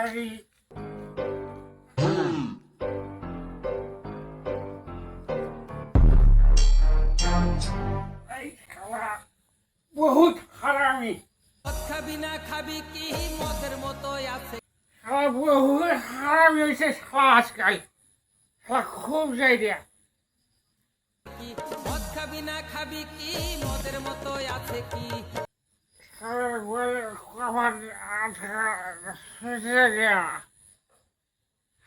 পারি। এই শালা বহুত হারামি। খাবি না খাবি কি মদের মতো আছে শালা বহুত হারামি হয়েছে শালা আজকাল। শালা খুব যাই দিয়া। কি মদ খাবি না খাবি কি মদের মতো আছে কি শালা বলে কবার শেষে গিয়া।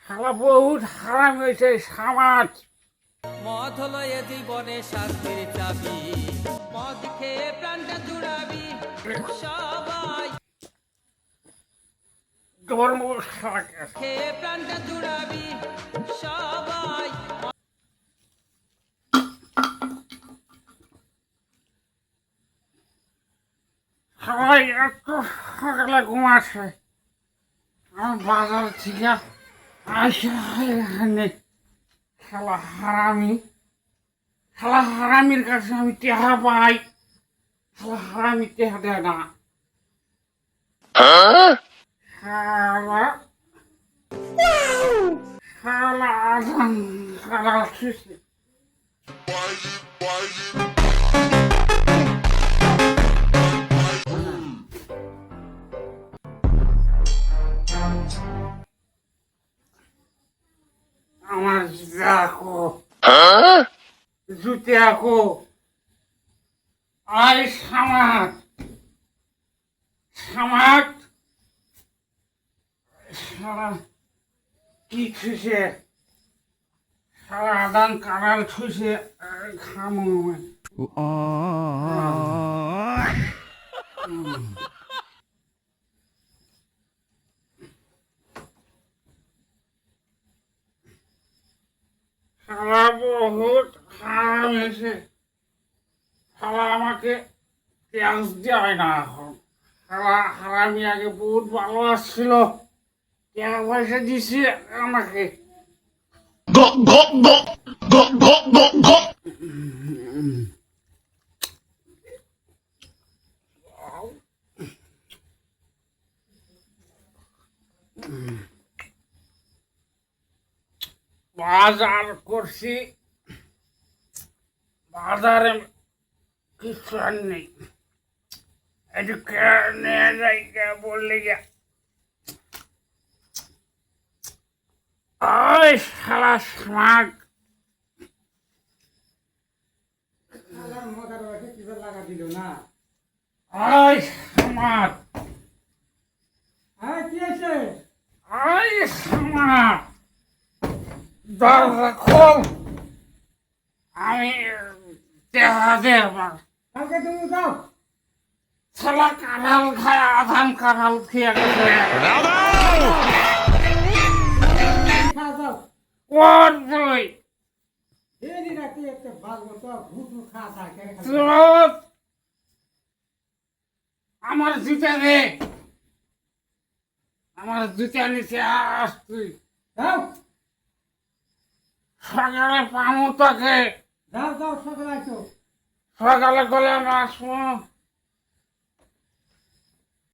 শালা বহুত হারামি হয়েছে সমাজ। মদ হলো এ জীবনে শান্তির চাবি মদ খেয়ে প্রাণটা জুড়াবি সবাই ধর্ম শালাকে খেয়ে প্রাণটা জুড়াবি সবাই সবাই এত সকালে ঘুমাচ্ছে। আমার বাজার থেকে আসে এখানে শালা হারামি। শালা হারামির কাছে আমি টেহা পাই। শালা হারামি টেহা দেয় না। শালা শালা আজান শালা শিশি। আমার দেখো জুতে আঁকো আই সামাত সামাত সারা কি ছুঁছে সারা আদান কারাল ছুঁছে খামো সারা বহুত হারাম এসে সারা আমাকে পেঁয়াজ দেয় না এখন। সারা হারামি আগে বহুত ভালো আসছিল, টাকা পয়সা দিছে আমাকে। বাজার করছি, বাজারে কিছু আর নেই। একটু নিয়ে যাই বললে গিয়া ওই শালা শাক ওই সামার ওই সামার দরজা খোল। আমি দেখা দে আমার শালা কাঁঠাল খায় আধান কাঁঠাল খেয়ে গেছে। কোন তুই আমার জুতা দে, আমার জুতা নিচে আস তুই। সকালে পামু তোকে, সকালে গলে আমি আসবো।